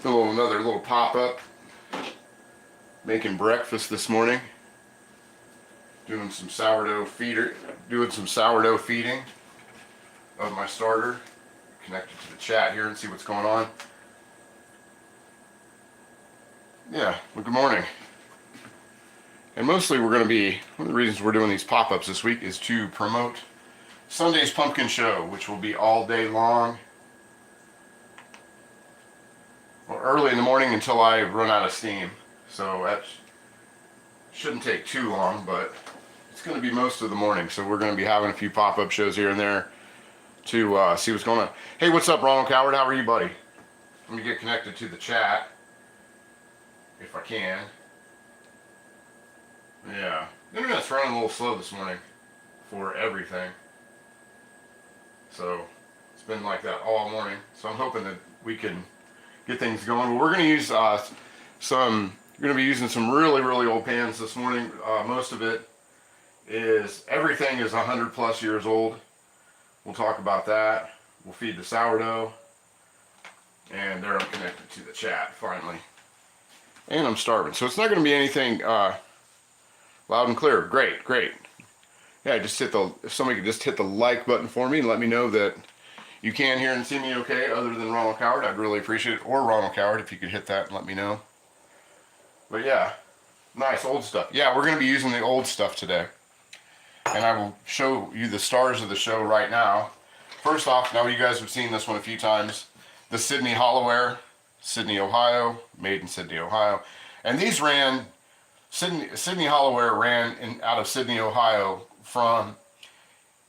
Another little pop-up. Making breakfast this morning. Doing some sourdough feeding of my starter. Connected to the chat here and see what's going on. Yeah, well, good morning. And mostly we're going to be, one of the reasons we're doing these pop-ups this week is to promote Sunday's pumpkin show, which will be all day long. Well, early in the morning until I run out of steam. So that shouldn't take too long, but it's going to be most of the morning. So we're going to be having a few pop-up shows here and there to see what's going on. Hey, what's up, Ronald Coward? How are you, buddy? Let me get connected to the chat, if I can. Yeah, the internet's running a little slow this morning for everything. So it's been like that all morning. So I'm hoping that we can get things going. But we're going to use using some really old pans this morning. Most of it is, everything is 100 plus years old. We'll talk about that. We'll feed the sourdough. And there I'm connected to the chat finally. And I'm starving. So it's not going to be anything loud and clear. Great. Yeah, just if somebody could just hit the like button for me and let me know that you can hear and see me okay, other than Ronald Coward, I'd really appreciate it. Or Ronald Coward, if you could hit that and let me know. But yeah, nice old stuff. Yeah, we're going to be using the old stuff today. And I will show you the stars of the show right now. First off, now you guys have seen this one a few times. The Sydney Hollowware, Sydney, Ohio, made in Sydney, Ohio. And these ran, Sydney Hollowware ran out of Sydney, Ohio from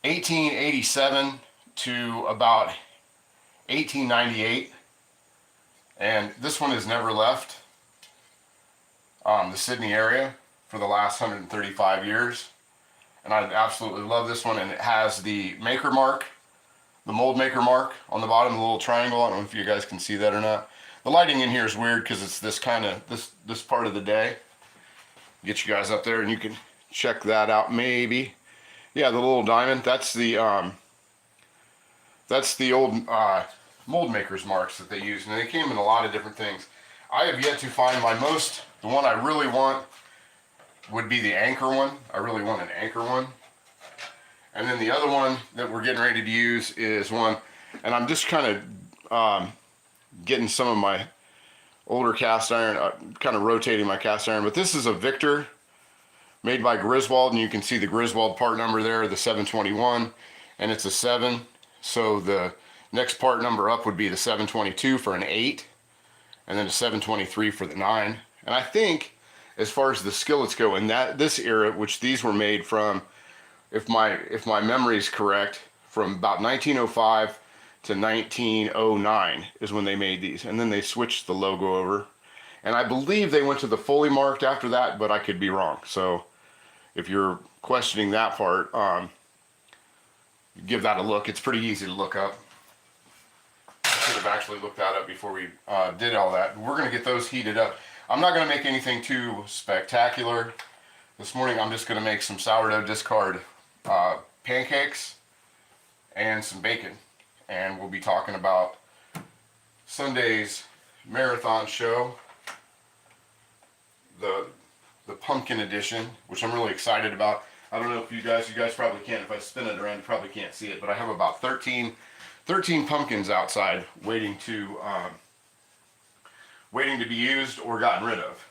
1887 to about 1898. And this one has never left the Sydney area for the last 135 years. And I absolutely love this one. And it has the maker mark, the mold maker mark on the bottom, the little triangle. I don't know if you guys can see that or not. The lighting in here is weird because it's this kind of, this part of the day. Get you guys up there and you can check that out maybe. Yeah, the little diamond, that's the old mold maker's marks that they use. And they came in a lot of different things. I have yet to find the one I really want would be the anchor one. I really want an anchor one. And then the other one that we're getting ready to use is one, and I'm just kind of getting some of my older cast iron, kind of rotating my cast iron, but this is a Victor made by Griswold, and you can see the Griswold part number there, the 721, and it's a 7, so the next part number up would be the 722 for an 8, and then a 723 for the 9. And I think, as far as the skillets go, in this era, which these were made from, if my memory is correct, from about 1905 to 1909 is when they made these, and then they switched the logo over. And I believe they went to the fully marked after that, but I could be wrong. So if you're questioning that part, give that a look. It's pretty easy to look up. I should have actually looked that up before we did all that. We're going to get those heated up. I'm not going to make anything too spectacular. This morning I'm just going to make some sourdough discard pancakes and some bacon. And we'll be talking about Sunday's marathon show, the pumpkin edition, which I'm really excited about. I don't know if you guys probably can't, if I spin it around, you probably can't see it, but I have about 13 pumpkins outside waiting to be used or gotten rid of.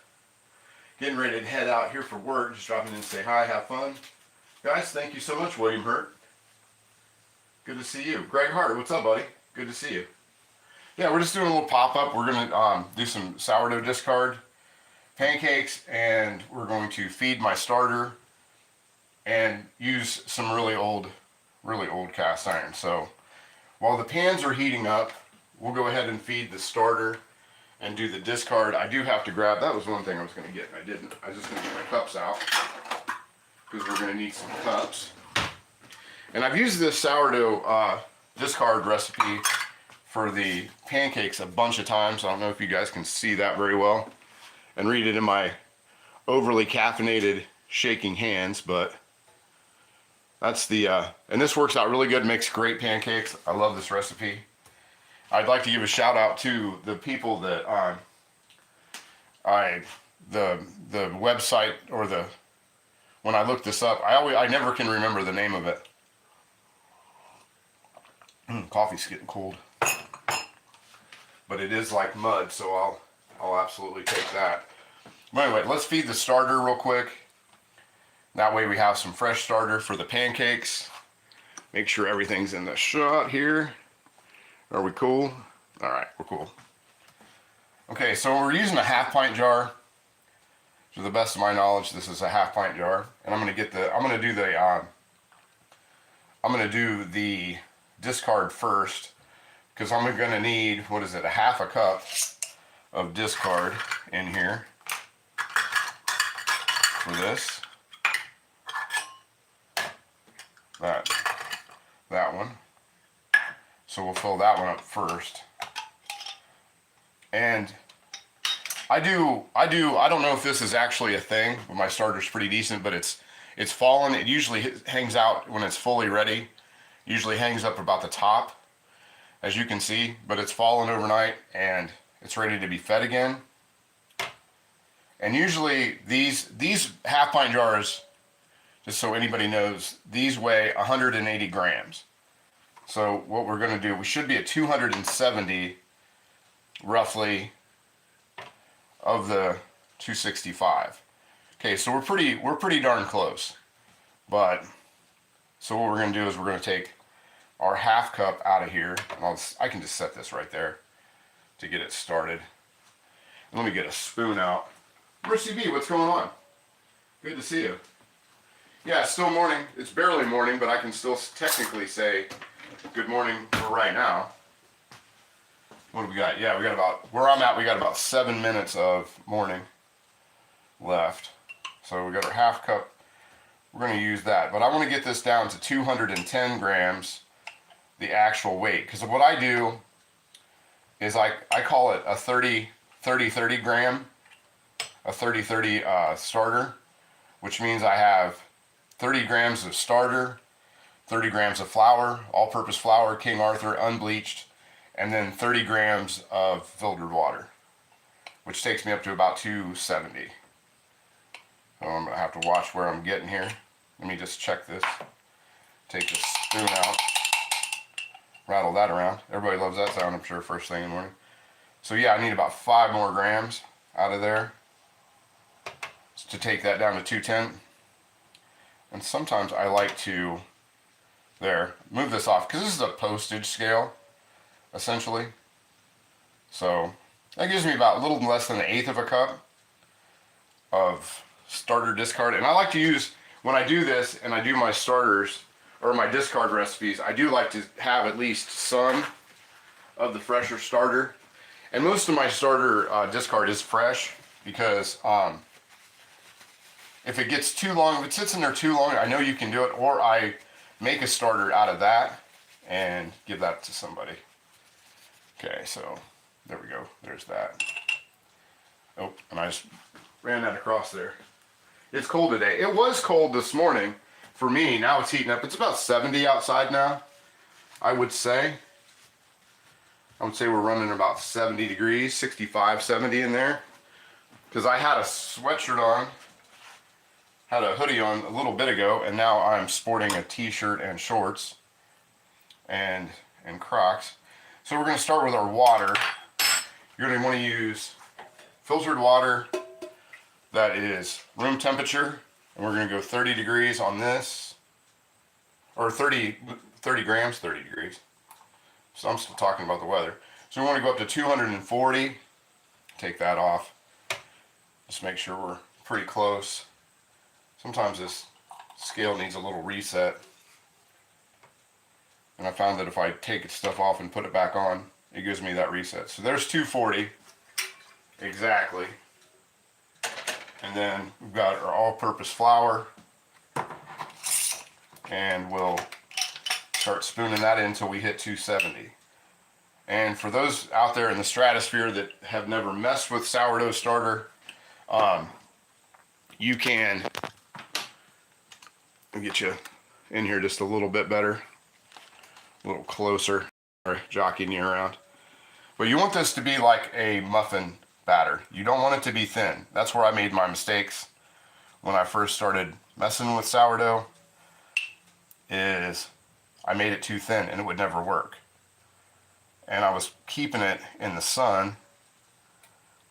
Getting ready to head out here for work, just dropping in to say hi, have fun. Guys, thank you so much, William Hurt. Good to see you. Greg Hart, what's up, buddy? Good to see you. Yeah, we're just doing a little pop-up. We're going to do some sourdough discard pancakes, and we're going to feed my starter and use some really old cast iron. So while the pans are heating up, we'll go ahead and feed the starter and do the discard. I do have to grab, that was one thing I was going to get and I didn't. I was just going to get my cups out because we're going to need some cups. And I've used this sourdough discard recipe for the pancakes a bunch of times. I don't know if you guys can see that very well and read it in my overly caffeinated shaking hands, but that's the, and this works out really good, makes great pancakes. I love this recipe. I'd like to give a shout out to the people that the website, or the, when I look this up, I never can remember the name of it. Coffee's getting cold, but it is like mud, so I'll absolutely take that. But anyway, let's feed the starter real quick. That way we have some fresh starter for the pancakes. Make sure everything's in the shot here. Are we cool? All right, we're cool. Okay, so we're using a 1/2 pint jar. To the best of my knowledge, this is a 1/2 pint jar, and I'm gonna do the discard first, because I'm gonna need, what is it, a 1/2 cup of discard in here for this. That one. So we'll fill that one up first. And I don't know if this is actually a thing, but my starter's pretty decent, but it's fallen. It usually hangs out when it's fully ready. Usually hangs up about the top, as you can see, but it's fallen overnight and it's ready to be fed again. And usually these 1/2 pint jars, just so anybody knows, these weigh 180 grams. So what we're going to do, we should be at 270 roughly of the 265. Okay, so we're pretty darn close. But so what we're going to do is we're going to take our 1/2 cup out of here, and I can just set this right there to get it started. And let me get a spoon out. Mercy B, what's going on? Good to see you. Yeah, it's still morning. It's barely morning, but I can still technically say good morning for right now. What do we got? Yeah, we got about, where I'm at, we got about 7 minutes of morning left. So we got our 1/2 cup. We're going to use that. But I want to get this down to 210 grams, the actual weight. Because what I do is I call it a 30-30 gram, a 30-30 starter, which means I have 30 grams of starter, 30 grams of flour, all-purpose flour, King Arthur, unbleached, and then 30 grams of filtered water, which takes me up to about 270. So I'm going to have to watch where I'm getting here. Let me just check this. Take the spoon out. Rattle that around. Everybody loves that sound, I'm sure, first thing in the morning. So yeah, I need about 5 more grams out of there to take that down to 210. And sometimes I like to, move this off, because this is a postage scale, essentially. So that gives me about a little less than 1/8 of a cup of starter discard. And I like to use, when I do this and I do my starters or my discard recipes, I do like to have at least some of the fresher starter. And most of my starter discard is fresh, because if it gets too long, if it sits in there too long, I know you can do it, or I make a starter out of that and give that to somebody. Okay, so there we go. There's that. Oh, and I just ran that across there. It's cold today. It was cold this morning for me. Now it's heating up. It's about 70 outside now, I would say. I would say we're running about 70 degrees, 65, 70 in there. Because I had a sweatshirt on, had a hoodie on a little bit ago, and now I'm sporting a t-shirt and shorts and Crocs. So we're going to start with our water. You're going to want to use filtered water that is room temperature, and we're going to go 30 degrees on this, or 30 grams, 30 degrees. So I'm still talking about the weather. So we want to go up to 240. Take that off. Just make sure we're pretty close. Sometimes this scale needs a little reset. And I found that if I take stuff off and put it back on, it gives me that reset. So there's 240. Exactly. And then we've got our all-purpose flour. And we'll start spooning that in until we hit 270. And for those out there in the stratosphere that have never messed with sourdough starter, you can, I'll get you in here just a little bit better, a little closer, or jockeying you around. But you want this to be like a muffin batter. You don't want it to be thin. That's where I made my mistakes when I first started messing with sourdough, is I made it too thin and it would never work. And I was keeping it in the sun,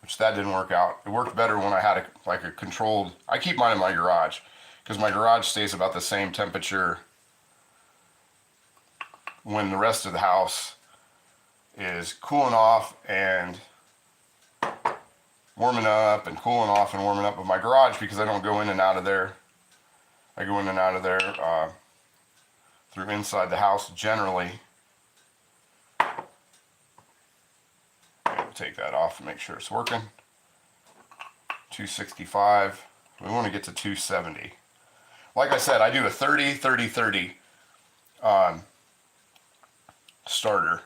which that didn't work out. It worked better when I had a controlled, I keep mine in my garage because my garage stays about the same temperature when the rest of the house is cooling off and warming up and cooling off and warming up. With my garage, because I don't go in and out of there, I go in and out of there through inside the house generally. We'll take that off and make sure it's working. 265. We want to get to 270. Like I said, I do a 30, 30, 30 starter.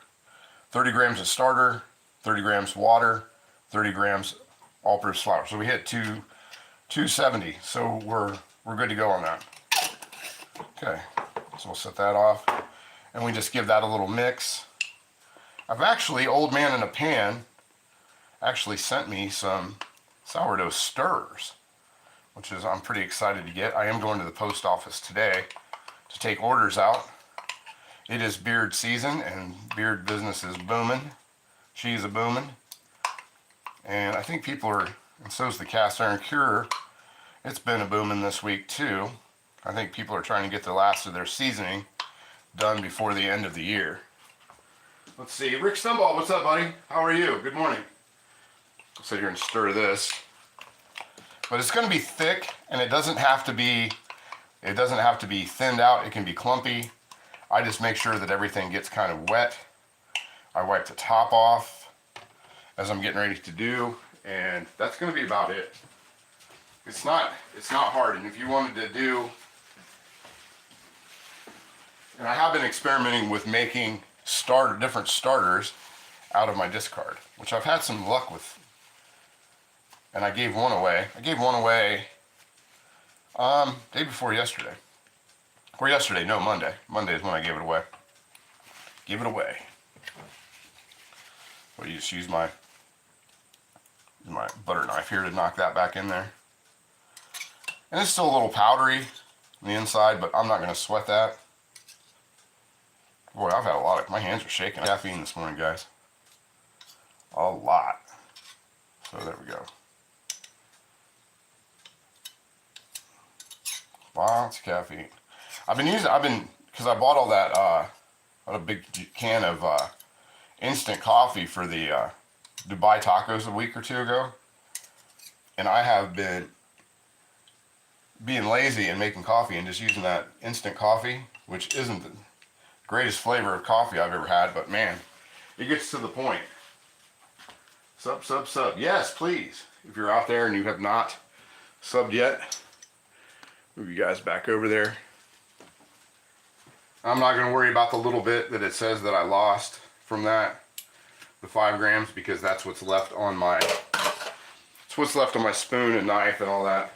30 grams of starter, 30 grams water, 30 grams all-purpose flour. So we hit 270. So we're good to go on that. Okay, so we'll set that off, and we just give that a little mix. I've actually, Old Man in a Pan actually sent me some sourdough stirrers, which is I'm pretty excited to get. I am going to the post office today to take orders out. It is beard season and beard business is booming. She's a booming. And I think people are, and so's the cast iron cure. It's been a booming this week too. I think people are trying to get the last of their seasoning done before the end of the year. Let's see, Rick Stumball, what's up, buddy? How are you? Good morning. I'll sit here and stir this. But it's going to be thick, and it doesn't have to be thinned out. It can be clumpy. I just make sure that everything gets kind of wet. I wipe the top off as I'm getting ready to do, and that's going to be about it. It's not hard, and if you wanted to do, and I have been experimenting with making different starters out of my discard, which I've had some luck with. And I gave one away. Day before yesterday. Or yesterday, no, Monday. Monday is when I gave it away. Give it away. So you just use my butter knife here to knock that back in there. And it's still a little powdery on the inside, but I'm not going to sweat that. Boy, I've had a lot of, my hands are shaking. Caffeine this morning, guys. A lot. So there we go. Lots of caffeine. Because I bought all that, a big can of instant coffee for the Dubai tacos a week or two ago. And I have been being lazy and making coffee and just using that instant coffee, which isn't the greatest flavor of coffee I've ever had, but man, it gets to the point. Sub. Yes, please. If you're out there and you have not subbed yet, move you guys back over there. I'm not going to worry about the little bit that it says that I lost from that, the 5 grams, because that's what's left on my, spoon and knife and all that.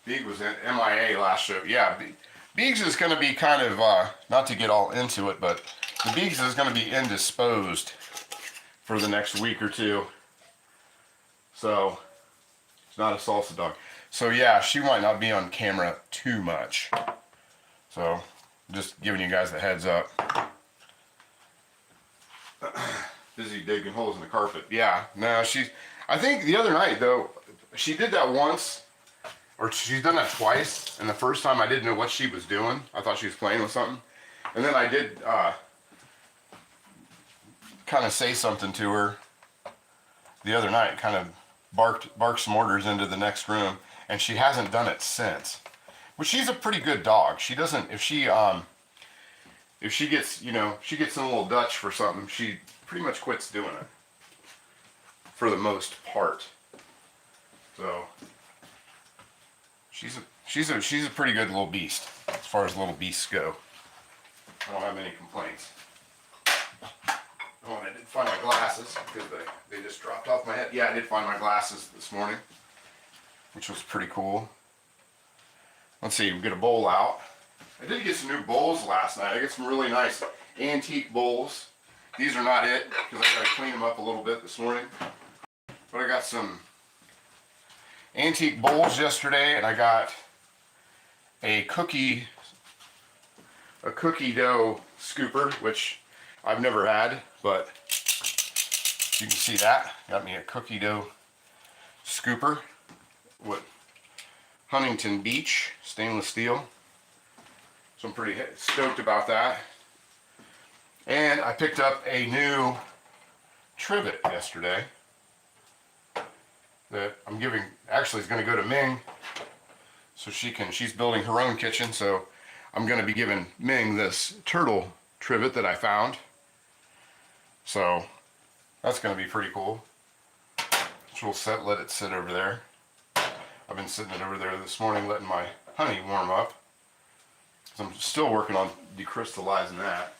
Beeg was in MIA last show. Yeah, Beegs is going to be kind of, not to get all into it, but the Beegs is going to be indisposed for the next week or two. So, it's not a salsa dog. So yeah, she might not be on camera too much. So, just giving you guys the heads up. Busy digging holes in the carpet. Yeah, no, I think the other night though, she did that once, or she's done that twice, and the first time I didn't know what she was doing. I thought she was playing with something. And then I did kind of say something to her the other night, kind of barked some orders into the next room, and she hasn't done it since. But she's a pretty good dog. She doesn't, if she gets, she gets in a little Dutch for something, she pretty much quits doing it. For the most part. So, she's a pretty good little beast, as far as little beasts go. I don't have any complaints. Oh, and I did find my glasses, because they just dropped off my head. Yeah, I did find my glasses this morning, which was pretty cool. Let's see, we get a bowl out. I did get some new bowls last night. I got some really nice antique bowls. These are not it, because I got to clean them up a little bit this morning. But I got some antique bowls yesterday, and I got a cookie dough scooper, which I've never had, but you can see that. Got me a cookie dough scooper with Huntington Beach stainless steel. So I'm pretty stoked about that. And I picked up a new trivet yesterday that I'm giving, actually is going to go to Ming, so she's building her own kitchen, so I'm going to be giving Ming this turtle trivet that I found. So that's going to be pretty cool. So we'll let it sit over there. I've been sitting it over there this morning letting my honey warm up. So I'm still working on decrystallizing that.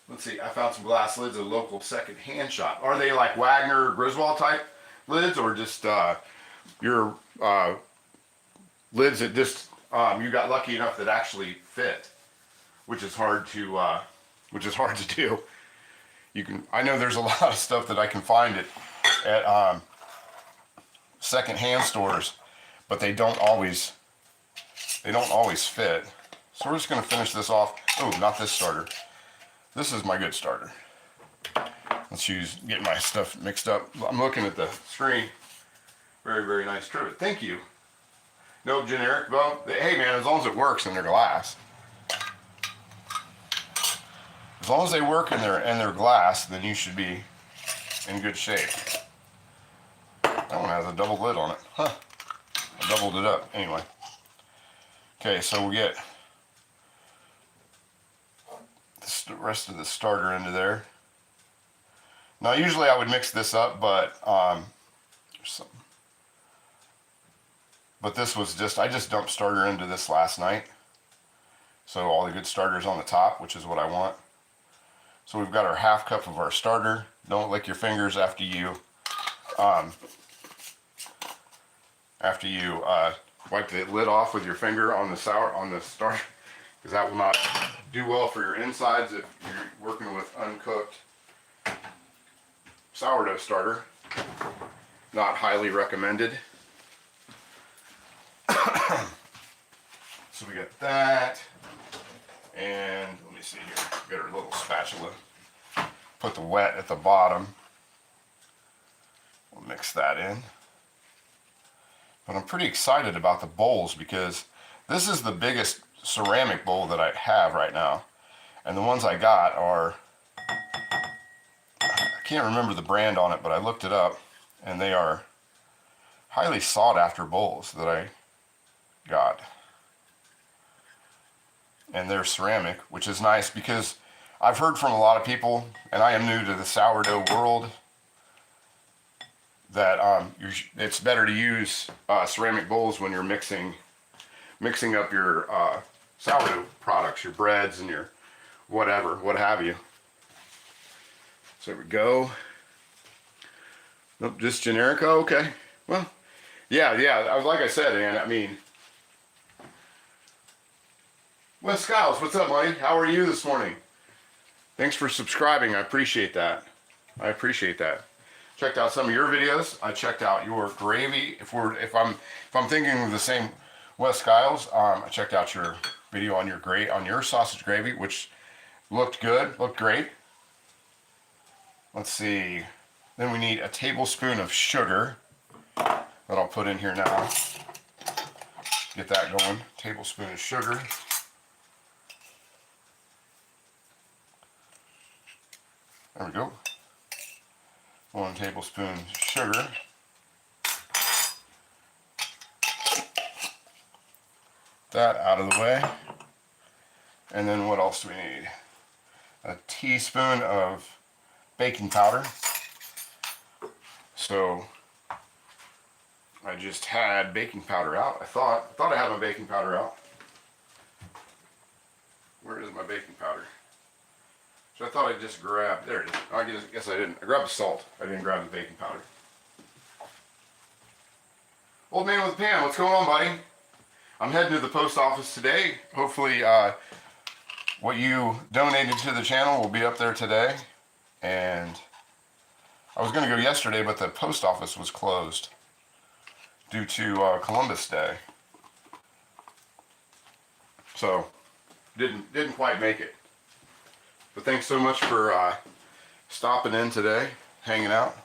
Let's see, I found some glass lids at a local second-hand shop. Are they like Wagner or Griswold type lids, or just your lids that just you got lucky enough that actually fit, which is hard to do. I know there's a lot of stuff that I can find at second-hand stores, but they don't always fit. So we're just going to finish this off. Oh, not this starter. This is my good starter. Let's get my stuff mixed up. I'm looking at the screen. Very, very nice trivet. Thank you. No generic, well, hey man, as long as it works in their glass. As long as they work in their glass, then you should be in good shape. That one has a double lid on it. Huh. I doubled it up. Anyway. Okay, so we'll get the rest of the starter into there. Now usually I would mix this up, but this was just, I just dumped starter into this last night. So all the good starters on the top, which is what I want. So we've got our half cup of our starter. Don't lick your fingers after you wipe the lid off with your finger on the starter, because that will not do well for your insides if you're working with uncooked sourdough starter. Not highly recommended. So we got that, and let me see here, got our little spatula. Put the wet at the bottom. We'll mix that in. But I'm pretty excited about the bowls because this is the biggest ceramic bowl that I have right now. And the ones I got are, I can't remember the brand on it, but I looked it up, and they are highly sought after bowls that I got. And they're ceramic, which is nice because I've heard from a lot of people, and I am new to the sourdough world, that it's better to use ceramic bowls when you're mixing up your sourdough products, your breads and your what have you. So there we go. Nope, just generic. Oh, okay. Well, yeah. Like I said, Ann, I mean, Wes Skiles, what's up, buddy? How are you this morning? Thanks for subscribing. I appreciate that. Checked out some of your videos. I checked out your gravy. If I'm thinking of the same Wes Skiles, I checked out your video on your sausage gravy, which looked great. Let's see. Then we need a tablespoon of sugar that I'll put in here now. Get that going. Tablespoon of sugar. There we go. 1 tablespoon sugar. That out of the way. And then what else do we need? A teaspoon of baking powder. So I just had baking powder out. I thought I had my baking powder out. Where is my baking powder? So I thought I just grabbed, there it is. I guess I didn't. I grabbed the salt. I didn't grab the baking powder. Old man with a pan, what's going on, buddy? I'm heading to the post office today. Hopefully what you donated to the channel will be up there today. and I was going to go yesterday, but the post office was closed due to Columbus Day. So didn't quite make it. But thanks so much for stopping in today, hanging out.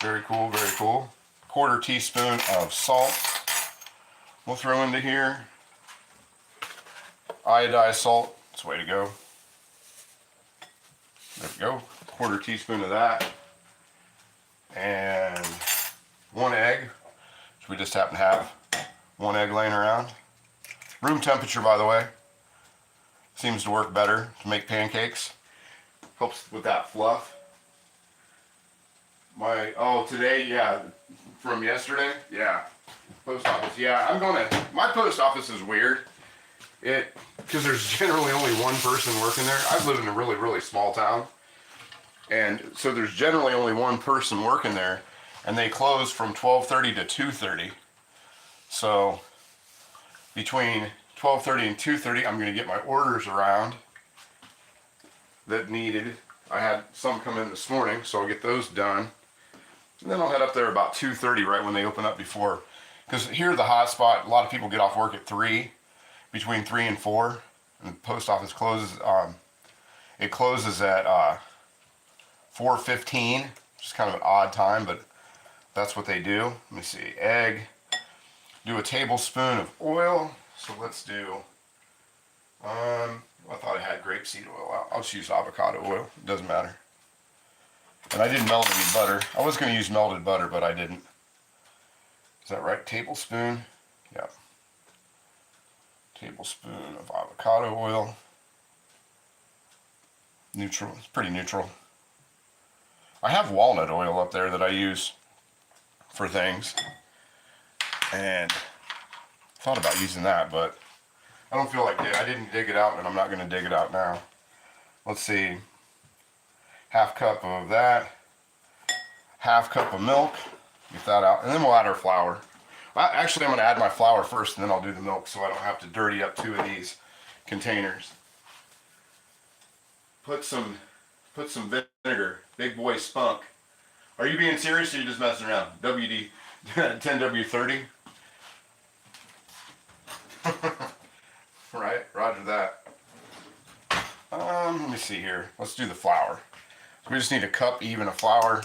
Very cool, very cool. 1/4 teaspoon of salt we'll throw into here. Iodized salt, that's the way to go. There we go, 1/4 teaspoon of that. And 1 egg, which we just happen to have 1 egg laying around. Room temperature, by the way. Seems to work better to make pancakes. Helps with that fluff. Today, yeah, from yesterday, yeah. Post office, yeah, my post office is weird. Because there's generally only one person working there. I live in a really, really small town. And so there's generally only one person working there. And they close from 12:30 to 2:30. So between 12:30 and 2:30, I'm going to get my orders around that needed. I had some come in this morning, so I'll get those done. And then I'll head up there about 2:30, right when they open up before. Because here the hot spot, a lot of people get off work at 3, between 3 and 4. And the post office closes, it closes at 4:15, which is kind of an odd time, but that's what they do. Let me see, egg, do a tablespoon of oil. So let's do, I thought I had grapeseed oil. I'll just use avocado oil, it doesn't matter. And I didn't melt any butter. I was going to use melted butter, but I didn't. Is that right? Tablespoon? Yeah. Tablespoon of avocado oil. Neutral, it's pretty neutral. I have walnut oil up there that I use for things. And thought about using that, but I don't feel like it. I didn't dig it out, and I'm not going to dig it out now. Let's see. 1/2 cup of that. 1/2 cup of milk. Get that out. And then we'll add our flour. Actually, I'm going to add my flour first, and then I'll do the milk so I don't have to dirty up 2 of these containers. Put some vinegar. Big boy spunk. Are you being serious or are you just messing around? WD 10W30? Right, roger that. Let me see here. Let's do the flour. So we just need a cup even of flour.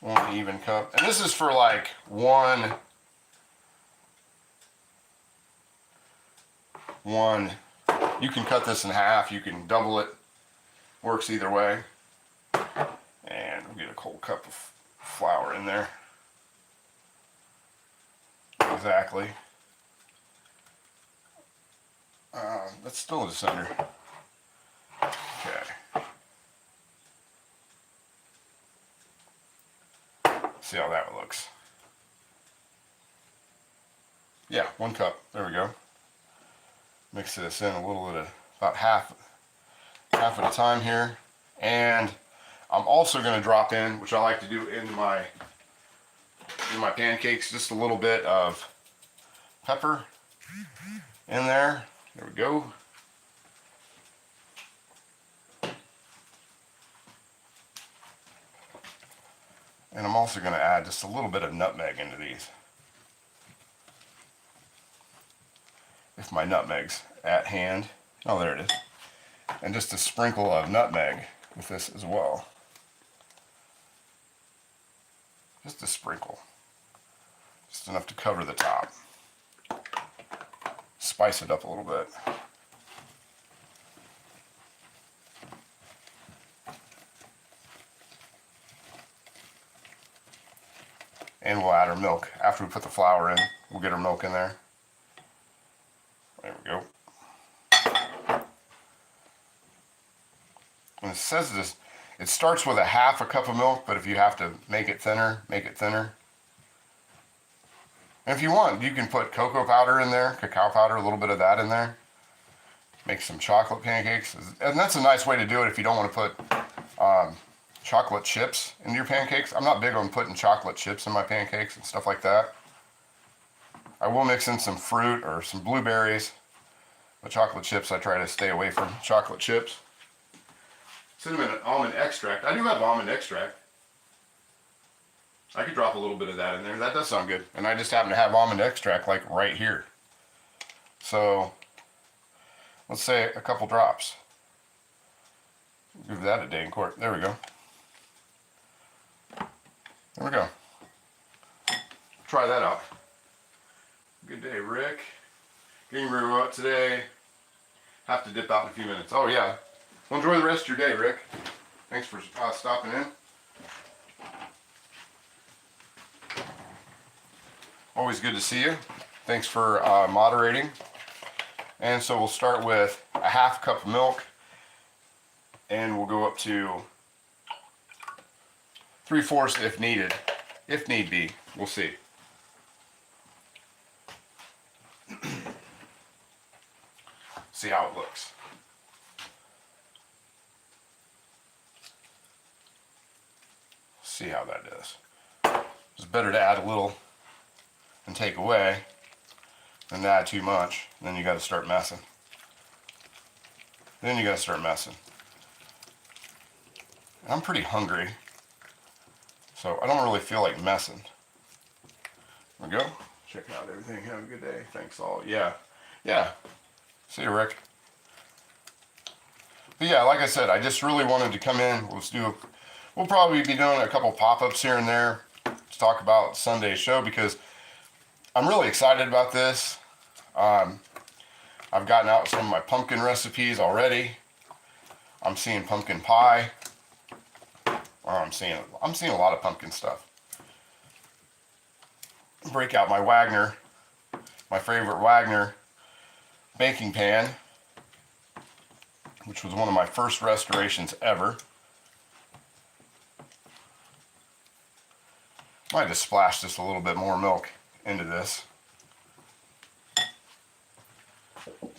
One even cup. And this is for like one. You can cut this in half. You can double it. Works either way. And we'll get a cold cup of flour in there. Exactly. That's still in the center. Okay. See how that looks. Yeah, 1 cup. There we go. Mix this in a little bit, about half at a time here. And I'm also going to drop in, which I like to do in my pancakes, just a little bit of pepper in there. There we go. And I'm also going to add just a little bit of nutmeg into these. If my nutmeg's at hand. Oh, there it is. And just a sprinkle of nutmeg with this as well. Just a sprinkle. Just enough to cover the top. Spice it up a little bit. And we'll add our milk. After we put the flour in, we'll get our milk in there. There we go. And it says this, it starts with a 1/2 cup of milk, but if you have to make it thinner, make it thinner. And if you want, you can put cocoa powder in there, cacao powder, a little bit of that in there. Make some chocolate pancakes. And that's a nice way to do it if you don't want to put chocolate chips into your pancakes. I'm not big on putting chocolate chips in my pancakes and stuff like that. I will mix in some fruit or some blueberries. But chocolate chips, I try to stay away from chocolate chips. Cinnamon and almond extract. I do have almond extract. I could drop a little bit of that in there. That does sound good. And I just happen to have almond extract like right here. So let's say a couple drops. Give that a day in court. There we go. There we go. Try that out. Good day, Rick. Getting ready to go out today. Have to dip out in a few minutes. Oh yeah. Well, enjoy the rest of your day, Rick. Thanks for stopping in. Always good to see you. Thanks for moderating. And so we'll start with a half cup of milk, and we'll go up to 3/4 if needed, if need be. We'll see. See how it looks. See how that does. It's better to add a little and take away than to add too much. Then you got to start messing. Then you got to start messing. I'm pretty hungry, so I don't really feel like messing. There we go. Check out everything. Have a good day. Thanks all. Yeah. Yeah. See you, Rick. But yeah, like I said, I just really wanted to come in. We'll probably be doing a couple pop-ups here and there to talk about Sunday's show because I'm really excited about this. I've gotten out some of my pumpkin recipes already. I'm seeing pumpkin pie. I'm seeing a lot of pumpkin stuff. Break out my Wagner, my favorite Wagner baking pan, which was one of my first restorations ever. Might just splash just a little bit more milk into this.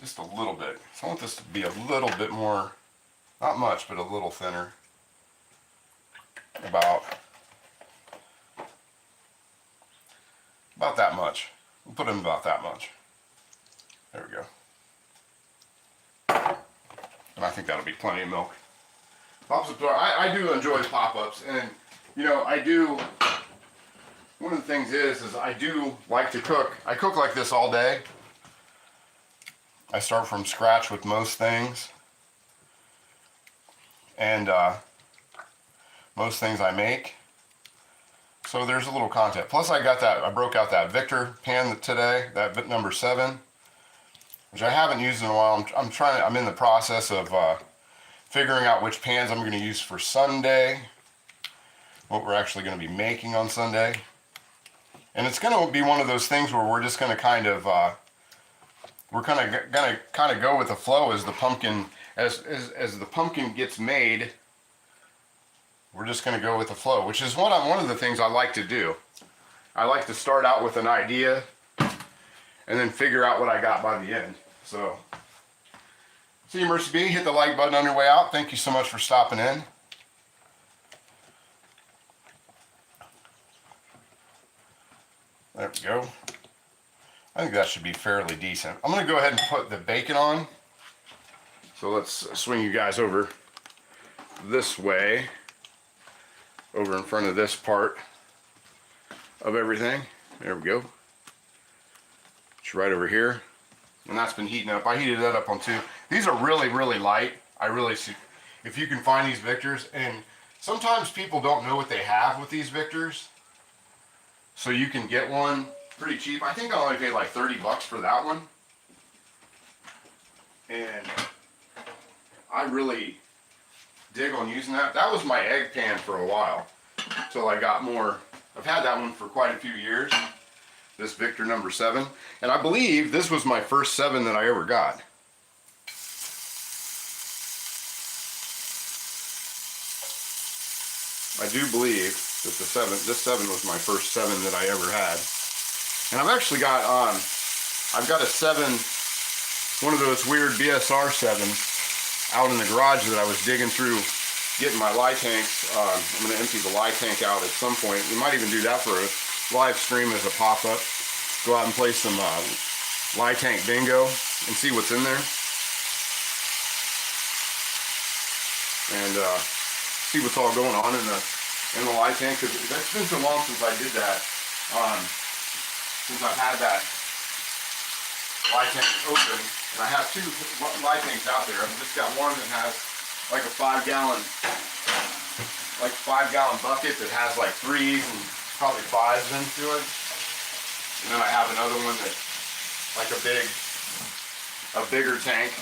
Just a little bit. So I want this to be a little bit more, not much, but a little thinner. About that much. We'll put in about that much. There we go. And I think that'll be plenty of milk. Pop-ups I do enjoy pop-ups, and you know, one of the things is I do like to cook. I cook like this all day. I start from scratch with most things. And most things I make. So there's a little content. Plus I broke out that Victor pan today, that number 7, which I haven't used in a while. I'm in the process of figuring out which pans I'm going to use for Sunday, what we're actually going to be making on Sunday. And it's going to be one of those things where we're just going to kind of go with the flow as the pumpkin as the pumpkin gets made. We're just going to go with the flow, which is one of the things I like to do. I like to start out with an idea and then figure out what I got by the end. So, see you, Mercy B. Hit the like button on your way out. Thank you so much for stopping in. There we go. I think that should be fairly decent. I'm going to go ahead and put the bacon on. So let's swing you guys over this way. Over in front of this part of everything. There we go. It's right over here. And that's been heating up. I heated that up on 2. These are really, really light. I really see, if you can find these Victors, and sometimes people don't know what they have with these Victors. So you can get one pretty cheap. I think I only paid like $30 for that one. And I really dig on using that. That was my egg pan for a while until I got more. I've had that one for quite a few years, this Victor number 7, and I believe this was my first 7 that I ever got. I do believe that this 7 was my first 7 that I ever had. And I've actually got I've got a 7, one of those weird BSR 7s out in the garage that I was digging through, getting my lye tanks. I'm going to empty the lye tank out at some point. We might even do that for a live stream as a pop-up. Go out and play some lye tank bingo and see what's in there. And see what's all going on in the lye tank, because that's been so long since I did that. Since I've had that lye tank open, and I have 2 lye tanks out there. I've just got one that has like a 5-gallon bucket that has like 3s and probably 5s into it. And then I have another one that's like a bigger tank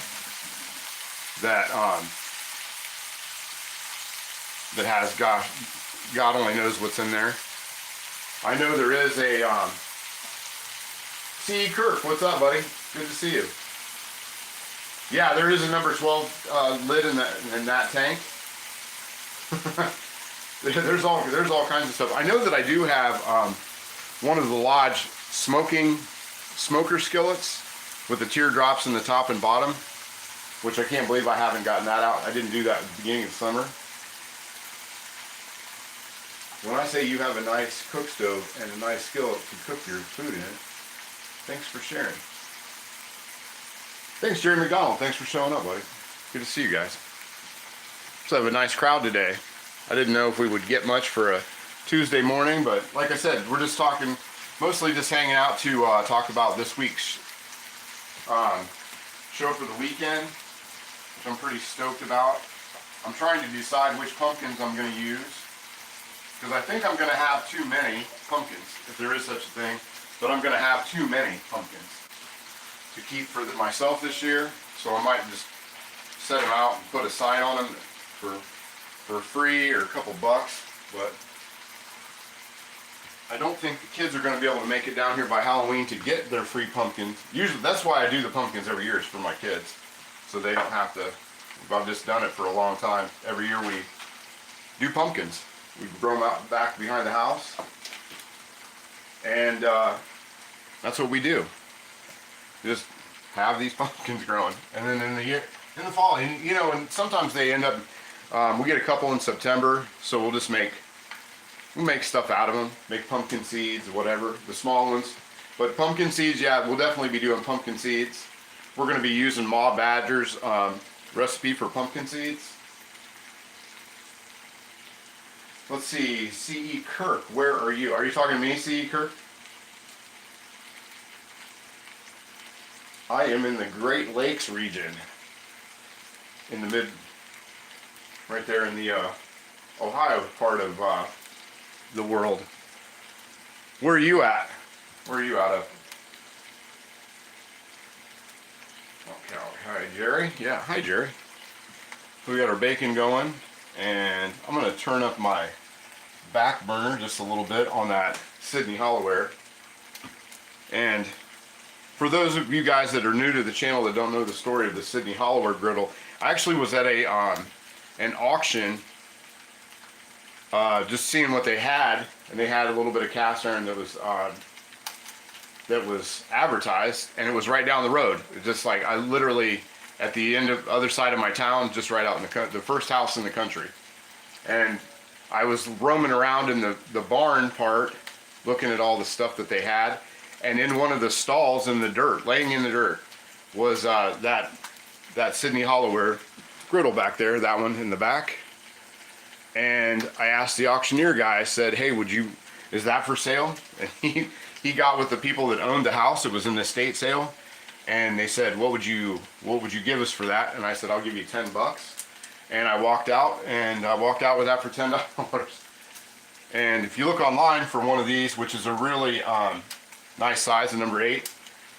that that has God only knows what's in there. I know there is a C. Kirk, what's up, buddy? Good to see you. Yeah, there is a number 12 lid in that tank. there's all kinds of stuff. I know that I do have one of the Lodge smoker skillets with the teardrops in the top and bottom, which I can't believe I haven't gotten that out. I didn't do that at the beginning of summer. When I say you have a nice cook stove and a nice skillet to cook your food in, thanks for sharing. Thanks, Jerry McDonald. Thanks for showing up, buddy. Good to see you guys. So I have a nice crowd today. I didn't know if we would get much for a Tuesday morning, but like I said, we're just talking, mostly just hanging out to talk about this week's show for the weekend, which I'm pretty stoked about. I'm trying to decide which pumpkins I'm going to use, because I think I'm going to have too many pumpkins, if there is such a thing, but I'm going to have too many pumpkins to keep for myself this year, so I might just set them out and put a sign on them for free or a couple bucks. But I don't think the kids are going to be able to make it down here by Halloween to get their free pumpkins. Usually that's why I do the pumpkins every year, is for my kids, so they don't have to. I've just done it for a long time. Every year we do pumpkins. We grow them out back behind the house, and that's what we do. Just have these pumpkins growing, and then in the fall, and you know, and sometimes they end up. We get a couple in September, so we'll make stuff out of them, make pumpkin seeds or whatever, the small ones. But pumpkin seeds, yeah, we'll definitely be doing pumpkin seeds. We're going to be using Ma Badger's recipe for pumpkin seeds. Let's see, C.E. Kirk, where are you? Are you talking to me, C.E. Kirk? I am in the Great Lakes region, in the right there in the Ohio part of the world. Where are you at? Where are you out of? Okay, hi Jerry. Yeah, hi Jerry. We got our bacon going, and I'm going to turn up my back burner just a little bit on that Sydney Hollowware. And for those of you guys that are new to the channel that don't know the story of the Sydney Hollowware griddle, I actually was at an auction, just seeing what they had, and they had a little bit of cast iron that was advertised, and it was right down the road. It's just like, I literally at the other side of my town, just right out in the first house in the country. And I was roaming around in the barn part, looking at all the stuff that they had, and in one of the stalls in the dirt, laying in the dirt, was that Sydney Hollowware griddle back there, that one in the back. And I asked the auctioneer guy, I said, hey, is that for sale? And he got with the people that owned the house. It was an estate sale. And they said, what would you give us for that? And I said, I'll give you 10 bucks. And I walked out, and I walked out with that for $10. And if you look online for one of these, which is a really nice size, a number 8,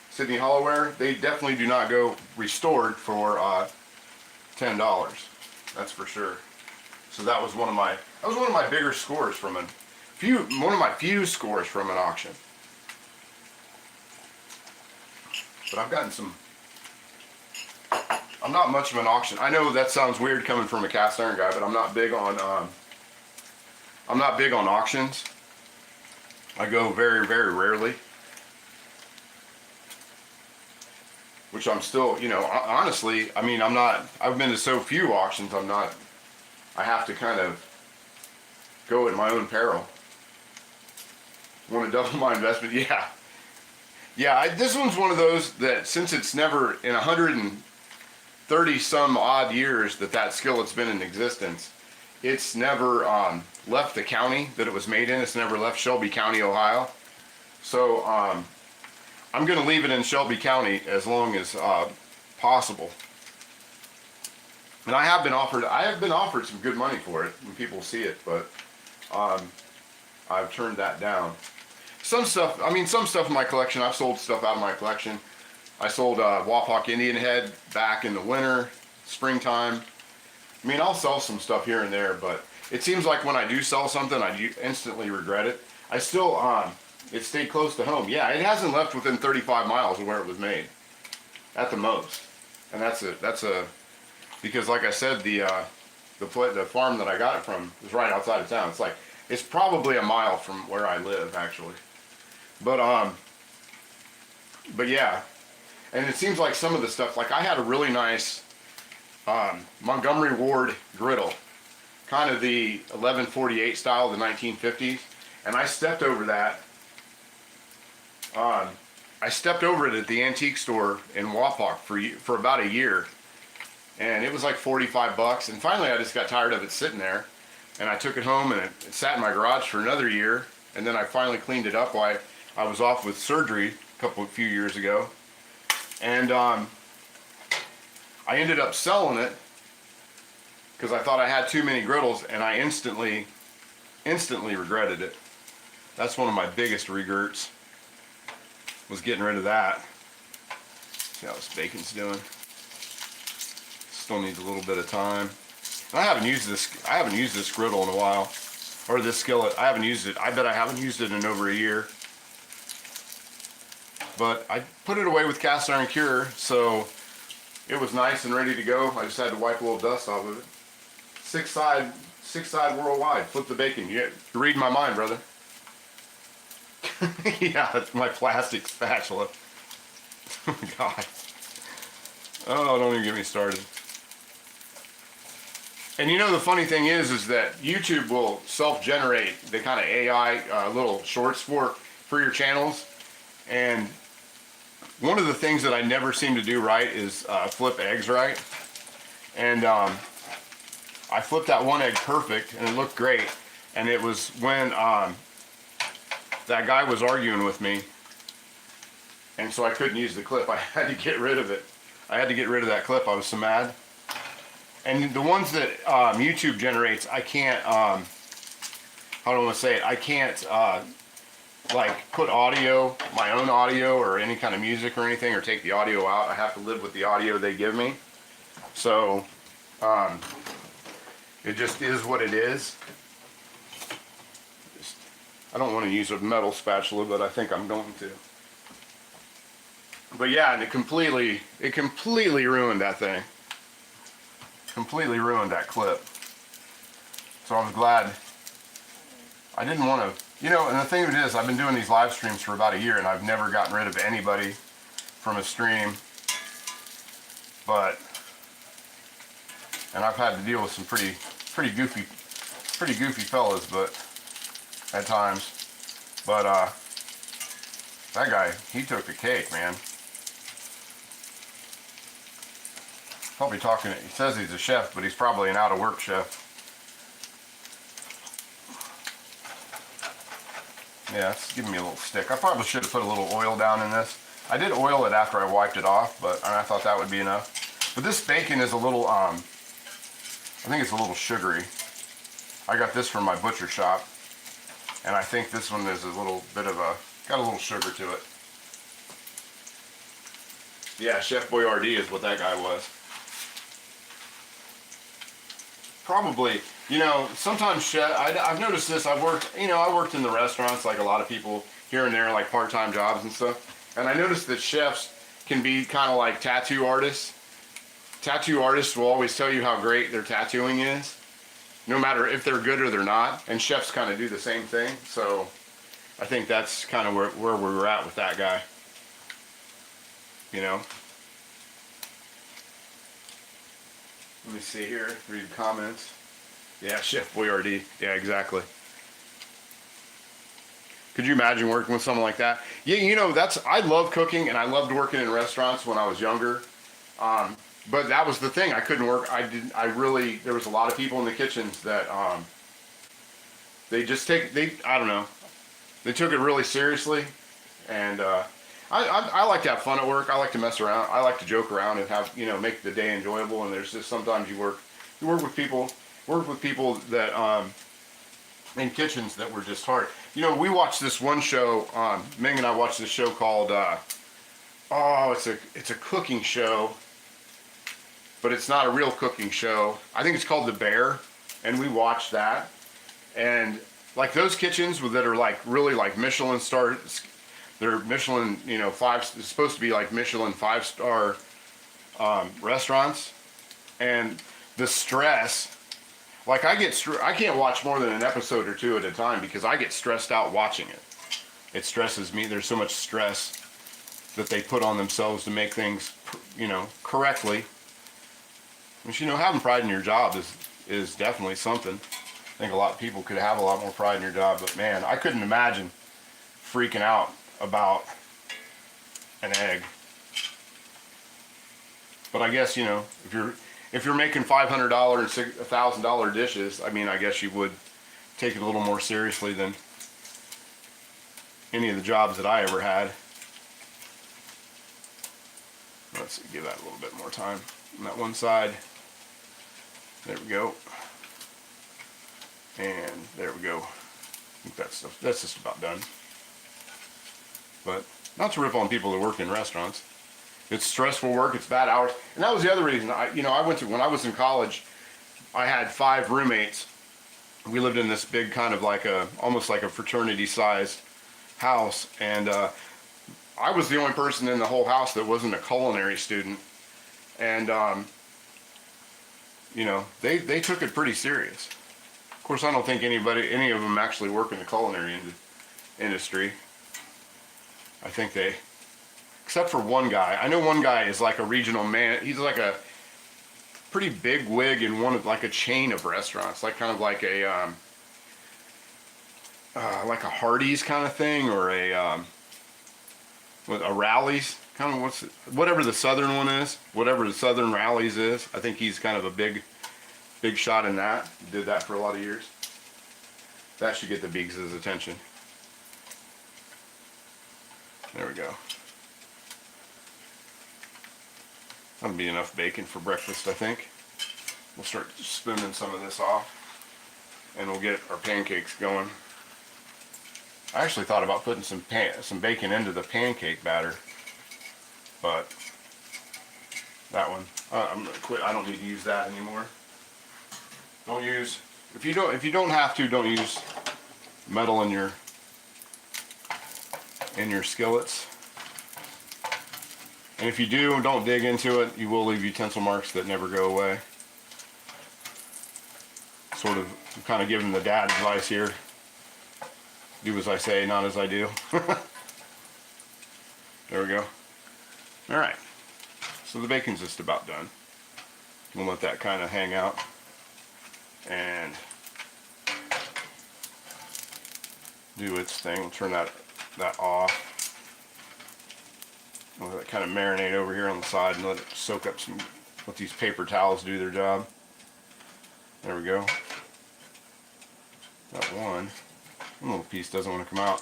Sydney Hollowware, they definitely do not go restored for $10. That's for sure. So that was one of my bigger scores from one of my few scores from an auction. But I've gotten some. I'm not much of an auction. I know that sounds weird coming from a cast iron guy, but I'm not big on auctions. I go very, very rarely. Which I'm still, honestly, I mean, I've been to so few auctions, I have to kind of go at my own peril. Want to double my investment? Yeah. Yeah, this one's one of those that since it's never in 130 some odd years that skillet's been in existence, it's never left the county that it was made in. It's never left Shelby County, Ohio. So I'm going to leave it in Shelby County as long as possible. And I have been offered some good money for it when people see it, but I've turned that down. Some stuff in my collection, I've sold stuff out of my collection. I sold Wapak Indian head back in the winter, springtime. I mean, I'll sell some stuff here and there, but it seems like when I do sell something, I do instantly regret it. I still, it stayed close to home. Yeah, it hasn't left within 35 miles of where it was made, at the most. And that's because like I said, the farm that I got it from is right outside of town. It's probably a mile from where I live, actually. But yeah, and it seems like some of the stuff, like I had a really nice Montgomery Ward griddle, kind of the 1148 style of the 1950s, and I stepped over that. I stepped over it at the antique store in Wapak for about a year, and it was like 45 bucks, and finally I just got tired of it sitting there, and I took it home, and it sat in my garage for another year, and then I finally cleaned it up while I was off with surgery a few years ago, and I ended up selling it because I thought I had too many griddles, and I instantly regretted it. That's one of my biggest regrets, was getting rid of that. See how this bacon's doing. Still needs a little bit of time. And I haven't used this griddle in a while, or this skillet. I haven't used it. I bet I haven't used it in over a year. But I put it away with cast iron cure, so it was nice and ready to go. I just had to wipe a little dust off of it. Six side worldwide. Flip the bacon. You're reading my mind, brother. Yeah, that's my plastic spatula. Oh my God. Oh, don't even get me started. And you know the funny thing is that YouTube will self-generate the kind of AI little shorts for your channels. And one of the things that I never seem to do right is flip eggs right. And I flipped that one egg perfect, and it looked great. And it was when that guy was arguing with me, and so I couldn't use the clip. I had to get rid of it. I had to get rid of that clip. I was so mad. And the ones that YouTube generates, I can't, how do I want to say it? I can't like put audio, my own audio, or any kind of music or anything, or take the audio out. I have to live with the audio they give me. So it just is what it is. I don't want to use a metal spatula, but I think I'm going to. But yeah, and it completely ruined that thing. Completely ruined that clip. So I was glad. I didn't want to, you know, and the thing of it is, I've been doing these live streams for about a year, and I've never gotten rid of anybody from a stream. And I've had to deal with some pretty goofy fellas, but at times. But that guy, he took the cake, man. Probably talking, he says he's a chef, but he's probably an out-of-work chef. Yeah, it's giving me a little stick. I probably should have put a little oil down in this. I did oil it after I wiped it off, but I thought that would be enough. But this bacon is a little, I think it's a little sugary. I got this from my butcher shop, and I think this one is a little bit of got a little sugar to it. Yeah, Chef Boyardee is what that guy was. Probably, you know, sometimes I've noticed this. I worked in the restaurants like a lot of people here and there, like part-time jobs and stuff. And I noticed that chefs can be kind of like tattoo artists. Tattoo artists will always tell you how great their tattooing is, no matter if they're good or they're not. And chefs kind of do the same thing. So I think that's kind of where we were at with that guy. You know. Let me see here, read the comments. Yeah, Chef Boyardee. Yeah, exactly. Could you imagine working with someone like that? Yeah, you know, I love cooking and I loved working in restaurants when I was younger. But that was the thing. I couldn't work. There was a lot of people in the kitchens that, I don't know, they took it really seriously. And, I like to have fun at work. I like to mess around. I like to joke around and have, you know, make the day enjoyable. And there's just sometimes you work with people that, in kitchens that were just hard. You know, we watched this one show, Ming and I watched this show called, it's a cooking show, but it's not a real cooking show. I think it's called The Bear, and we watched that. And like those kitchens that are like really like Michelin star, they're Michelin, you know, it's supposed to be like Michelin 5-star restaurants, and the stress. Like I can't watch more than an episode or two at a time because I get stressed out watching it. It stresses me. There's so much stress that they put on themselves to make things, you know, correctly. Which, you know, having pride in your job is definitely something. I think a lot of people could have a lot more pride in your job, but man, I couldn't imagine freaking out about an egg. But I guess, you know, if you're making $500 and $1,000 dishes, I mean, I guess you would take it a little more seriously than any of the jobs that I ever had. Let's see, give that a little bit more time on that one side. There we go. And there we go. I think that's just about done. But not to rip on people that work in restaurants. It's stressful work, it's bad hours. And that was the other reason, when I was in college, I had 5 roommates. We lived in this big kind of almost like a fraternity sized house. And I was the only person in the whole house that wasn't a culinary student. And, you know, they took it pretty serious. Of course, I don't think any of them actually work in the culinary industry. I think except for one guy. I know one guy is like a regional man. He's like a pretty big wig in like a chain of restaurants, like kind of like a Hardee's kind of thing, or a Rally's kind of whatever the southern one is, whatever the southern Rally's is. I think he's kind of a big shot in that. He did that for a lot of years. That should get the Beaks' attention. There we go. That'll be enough bacon for breakfast, I think. We'll start spooning some of this off, and we'll get our pancakes going. I actually thought about putting some bacon into the pancake batter, but that one, I'm gonna quit. I don't need to use that anymore. If you don't have to, don't use metal in your skillets. And if you do, don't dig into it. You will leave utensil marks that never go away. Sort of, I'm kind of giving the dad advice here. Do as I say, not as I do. There we go. Alright. So the bacon's just about done. We'll let that kind of hang out. And do its thing. We'll turn that off. Let it kind of marinate over here on the side and let it soak up let these paper towels do their job. There we go. That one little piece doesn't want to come out.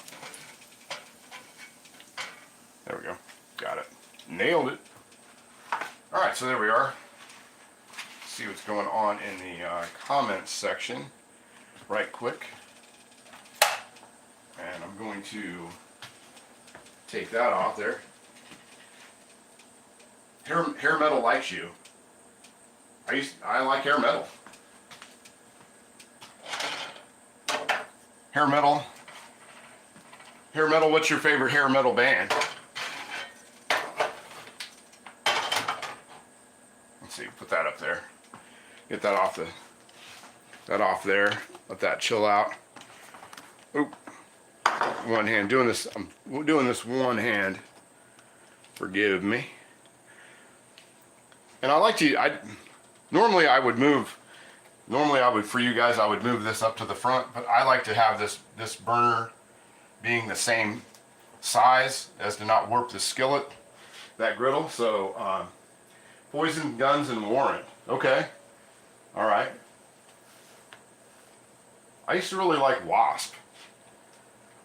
There we go. Got it. Nailed it. Alright, so there we are. Let's see what's going on in the comments section right quick. And I'm going to take that off there. Hair Metal likes you. I like Hair Metal. Hair Metal, what's your favorite hair metal band? Let's see, put that up there. Get that off there. Let that chill out. Oop. One hand. I'm doing this one hand. Forgive me. And normally I would move for you guys, I would move this up to the front, but I like to have this burner being the same size as to not warp the skillet, that griddle. So Poison, Guns, and Warrant. Okay. All right. I used to really like Wasp.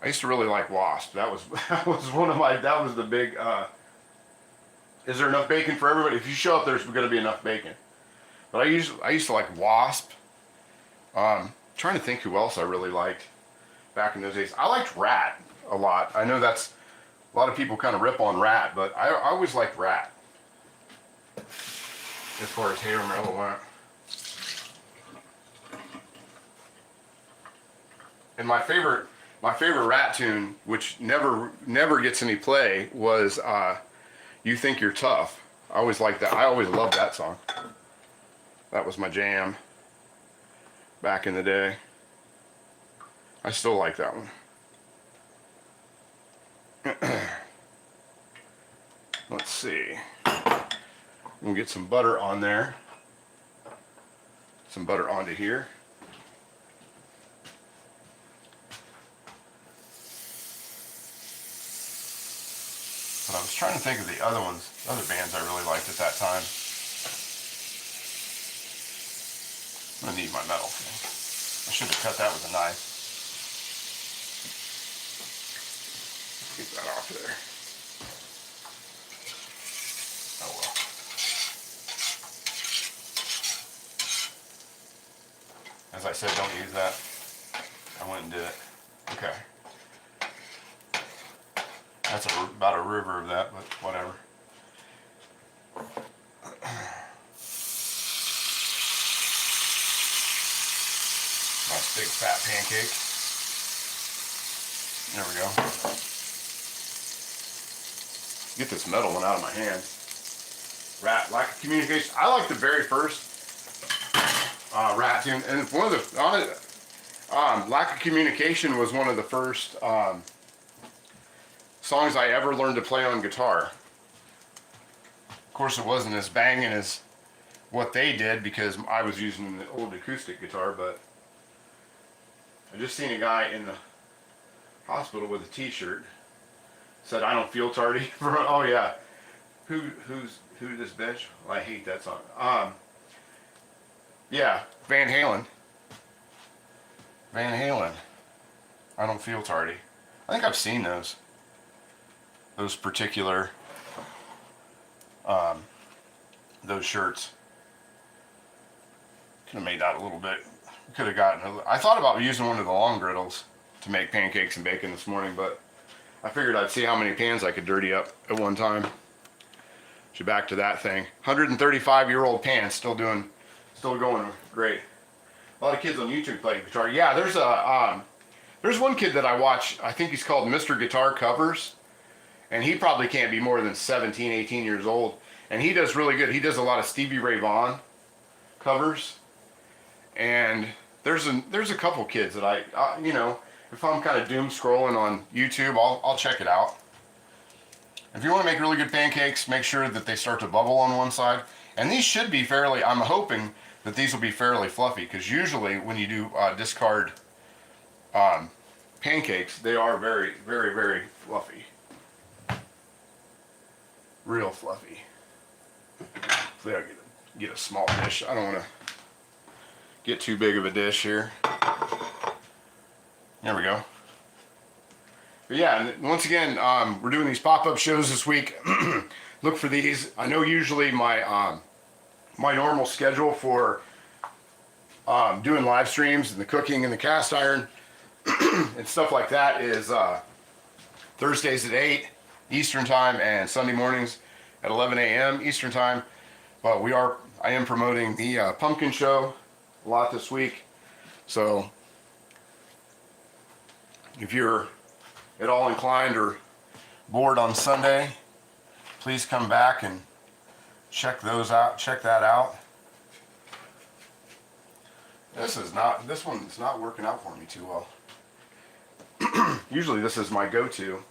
That was that was one of my, that was the big, is there enough bacon for everybody? If you show up, there's going to be enough bacon. But I used to like Wasp. Trying to think who else I really liked back in those days. I liked Rat a lot. I know that's, a lot of people kind of rip on Rat, but I always liked Rat. As far as hair metal went. And my favorite Rat tune, which never gets any play, was "You Think You're Tough." I always liked that. I always loved that song. That was my jam back in the day. I still like that one. Let's see. We'll get some butter on there. Some butter onto here. But I was trying to think of the other bands I really liked at that time. I'm gonna need my metal thing. I should have cut that with a knife. Get that off there. Oh well. As I said, don't use that. I went and did it. Okay. That's about a river of that, but whatever. Nice big fat pancake. There we go. Get this metal one out of my hand. Rat, lack of communication. I like the very first Rat tune, and one of the lack of communication was one of the first songs I ever learned to play on guitar. Of course, it wasn't as banging as what they did because I was using the old acoustic guitar, but I just seen a guy in the hospital with a t-shirt said, "I don't feel tardy." Oh yeah. Who this bitch? Well, I hate that song. Yeah, Van Halen. I don't feel tardy. I think I've seen those particular those shirts. Could have made that a little bit. Could have gotten. I thought about using one of the long griddles to make pancakes and bacon this morning, but I figured I'd see how many pans I could dirty up at one time. So back to that thing. 135-year-old pan, still going great. A lot of kids on YouTube play guitar. Yeah, there's one kid that I watch. I think he's called Mr. Guitar Covers, and he probably can't be more than 17, 18 years old. And he does really good. He does a lot of Stevie Ray Vaughan covers, and there's a couple kids that I you know, if I'm kind of doom scrolling on YouTube, I'll check it out. If you want to make really good pancakes, make sure that they start to bubble on one side. And these should be fairly, I'm hoping that these will be fairly fluffy, because usually when you do discard pancakes, they are very, very, very fluffy. Real fluffy. Hopefully I'll get a small dish. I don't want to get too big of a dish here. There we go. But yeah, and once again, we're doing these pop-up shows this week. Look for these. I know usually my my normal schedule for doing live streams and the cooking and the cast iron and stuff like that is Thursdays at 8 Eastern time and Sunday mornings at 11 a.m. Eastern time. But I am promoting the pumpkin show a lot this week. So if you're at all inclined or bored on Sunday, please come back and check those out. Check that out. This one's not working out for me too well. Usually this is my go-to,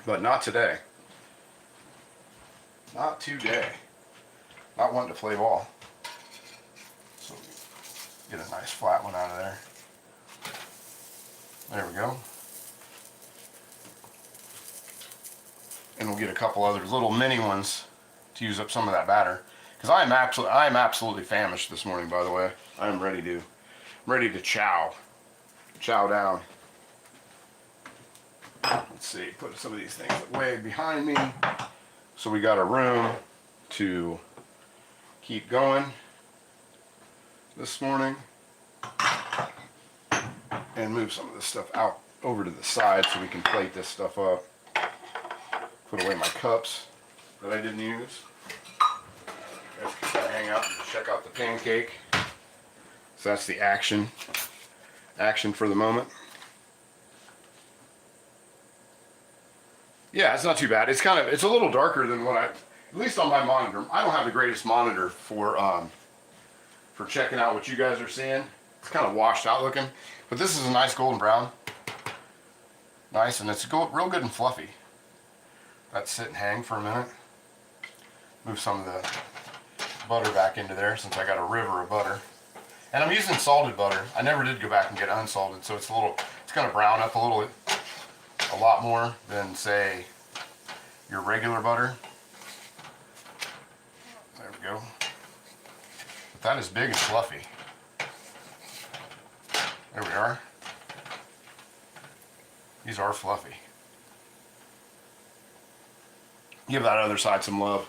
but not today. Not today. Not wanting to play ball. So get a nice flat one out of there. There we go. and we'll get a couple other little mini ones to use up some of that batter. Because I am absolutely famished this morning, by the way. I am ready to chow down. Let's see, put some of these things way behind me so we got a room to keep going this morning, and move some of this stuff out over to the side so we can plate this stuff up. Put away my cups that I didn't use. You guys can kind of hang out and check out the pancake. So that's the action for the moment. Yeah, it's not too bad. It's a little darker than what at least on my monitor. I don't have the greatest monitor for checking out what you guys are seeing. It's kind of washed out looking, but this is a nice golden brown. Nice, and it's real good and fluffy. Let's sit and hang for a minute. Move some of the butter back into there since I got a river of butter. And I'm using salted butter. I never did go back and get unsalted, so it's going to brown up a lot more than, say, your regular butter. There we go. But that is big and fluffy. There we are. These are fluffy. Give that other side some love.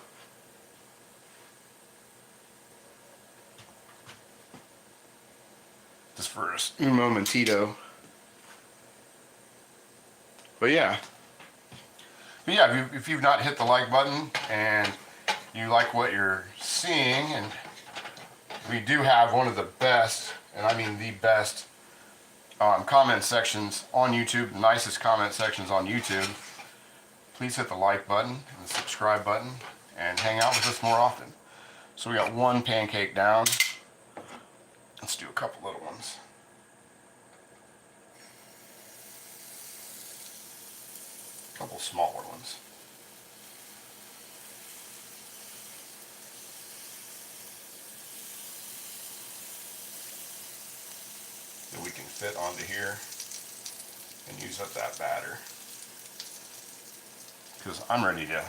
Just for un momentito. But yeah, if you've not hit the like button and you like what you're seeing, and we do have one of the best, and I mean the best, comment sections on YouTube, the nicest comment sections on YouTube, please hit the like button and the subscribe button and hang out with us more often. So we got one pancake down. Let's do a couple little ones. A couple smaller ones. That we can fit onto here and use up that batter. Because I'm ready to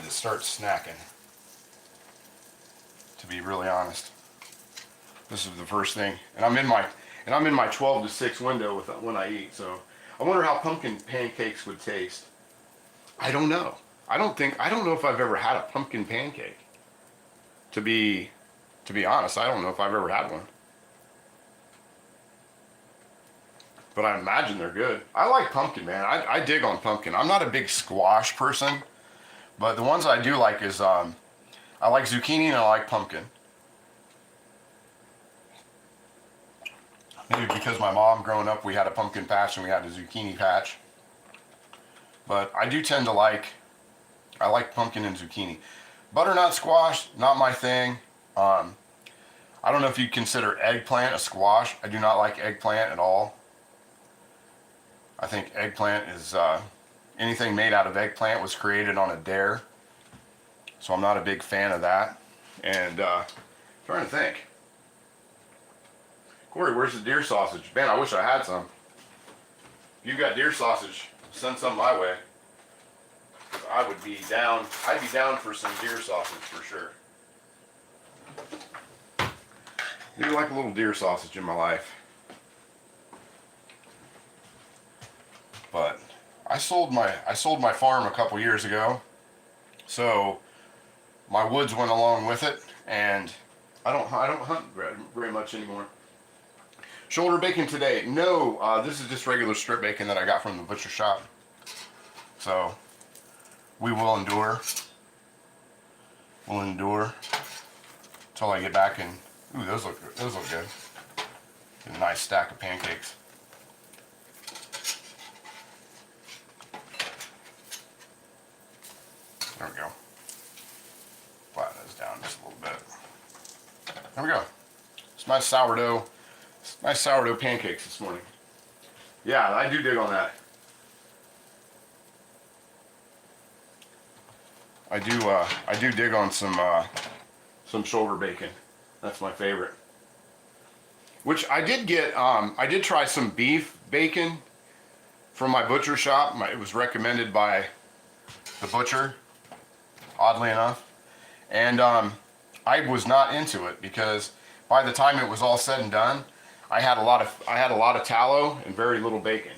start snacking. To be really honest, this is the first thing, and I'm in my 12 to 6 window with when I eat. So I wonder how pumpkin pancakes would taste. I don't know. I don't know if I've ever had a pumpkin pancake. To be honest, I don't know if I've ever had one. But I imagine they're good. I like pumpkin, man. I dig on pumpkin. I'm not a big squash person, but the ones I do like is I like zucchini and I like pumpkin. Maybe because my mom, growing up, we had a pumpkin patch and we had a zucchini patch. But I do tend to I like pumpkin and zucchini. Butternut squash, not my thing. I don't know if you'd consider eggplant a squash. I do not like eggplant at all. I think eggplant is, anything made out of eggplant was created on a dare. So I'm not a big fan of that. And trying to think. Corey, where's the deer sausage? Man, I wish I had some. If you've got deer sausage, send some my way. I would be down. I'd be down for some deer sausage for sure. I do like a little deer sausage in my life. But I sold my farm a couple years ago, so my woods went along with it, and I don't hunt very much anymore. Shoulder bacon today? No, this is just regular strip bacon that I got from the butcher shop. So we will endure. We'll endure until I get back and ooh, those look good. A nice stack of pancakes. There we go. Flatten those down just a little bit. There we go. It's nice sourdough pancakes this morning. Yeah, I do dig on that. I do dig on some shoulder bacon. That's my favorite. Which I did get. I did try some beef bacon from my butcher shop. It was recommended by the butcher, oddly enough. And I was not into it because by the time it was all said and done, I had a lot of tallow and very little bacon.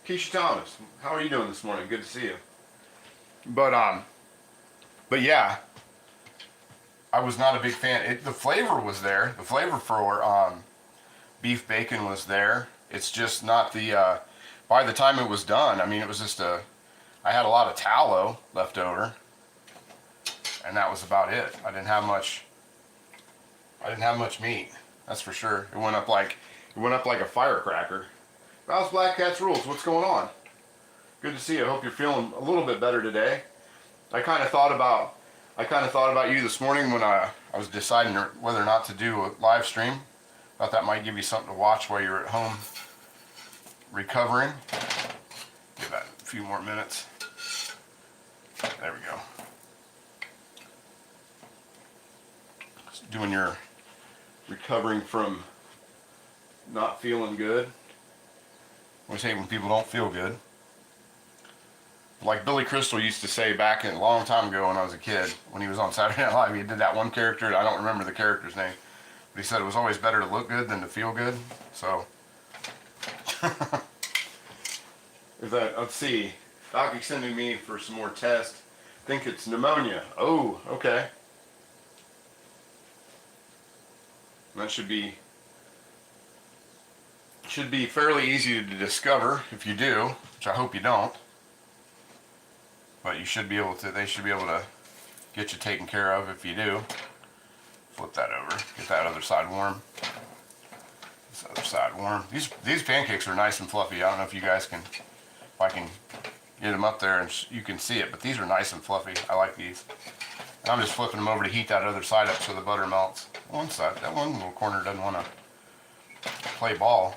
Keisha Thomas, how are you doing this morning? Good to see you. But yeah, I was not a big fan. The flavor was there. The flavor for beef bacon was there. It's just not the. By the time it was done, I mean, it was just I had a lot of tallow left over, and that was about it. I didn't have much meat. That's for sure. It went up like a firecracker. How's Black Cat's Rules? What's going on? Good to see you. I hope you're feeling a little bit better today. I kind of thought about you this morning when I was deciding whether or not to do a live stream. Thought that might give you something to watch while you're at home recovering. Give that a few more minutes. There we go. Just doing your recovering from not feeling good. I always hate when people don't feel good. Like Billy Crystal used to say back a long time ago when I was a kid, when he was on Saturday Night Live, he did that one character, I don't remember the character's name, but he said it was always better to look good than to feel good. So, let's see, Doc is sending me for some more tests. Think it's pneumonia. Oh, okay. That should be fairly easy to discover if you do, which I hope you don't. But you should be able to. They should be able to get you taken care of if you do. Flip that over. Get that other side warm. This other side warm. These pancakes are nice and fluffy. I don't know if you guys can, if I can get them up there and you can see it. But these are nice and fluffy. I like these. And I'm just flipping them over to heat that other side up so the butter melts. One side. That one little corner doesn't want to play ball.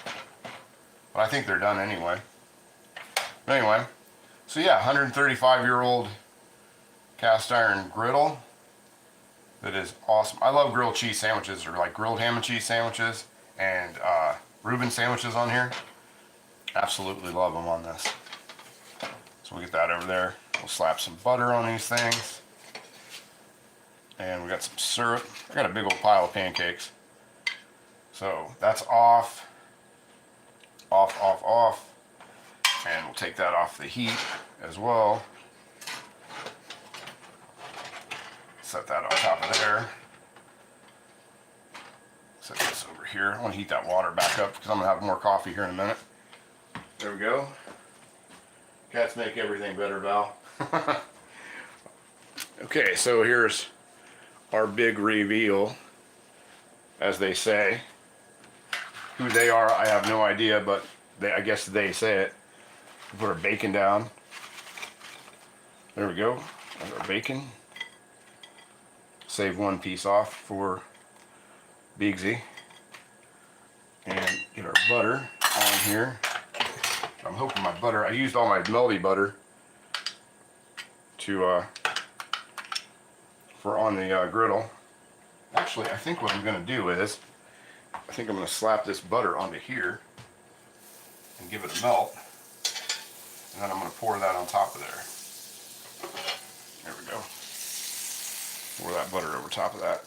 But I think they're done anyway. But anyway, so yeah, 135-year-old cast iron griddle. That is awesome. I love grilled cheese sandwiches, or like grilled ham and cheese sandwiches, and Reuben sandwiches on here. Absolutely love them on this. So we'll get that over there. We'll slap some butter on these things. And we got some syrup. I got a big old pile of pancakes. So that's off. Off. And we'll take that off the heat as well. Set that on top of there. Set this over here. I want to heat that water back up because I'm going to have more coffee here in a minute. There we go. Cats make everything better, Val. Okay, so here's our big reveal, as they say. Who they are, I have no idea, but I guess they say it. Put our bacon down. There we go. There's our bacon. Save one piece off for Bigsy. And get our butter on here. I'm hoping my butter, I used all my melty butter to for on the griddle. Actually, I think what I'm going to do is, I think I'm going to slap this butter onto here and give it a melt. And then I'm going to pour that on top of there. There we go. Pour that butter over top of that.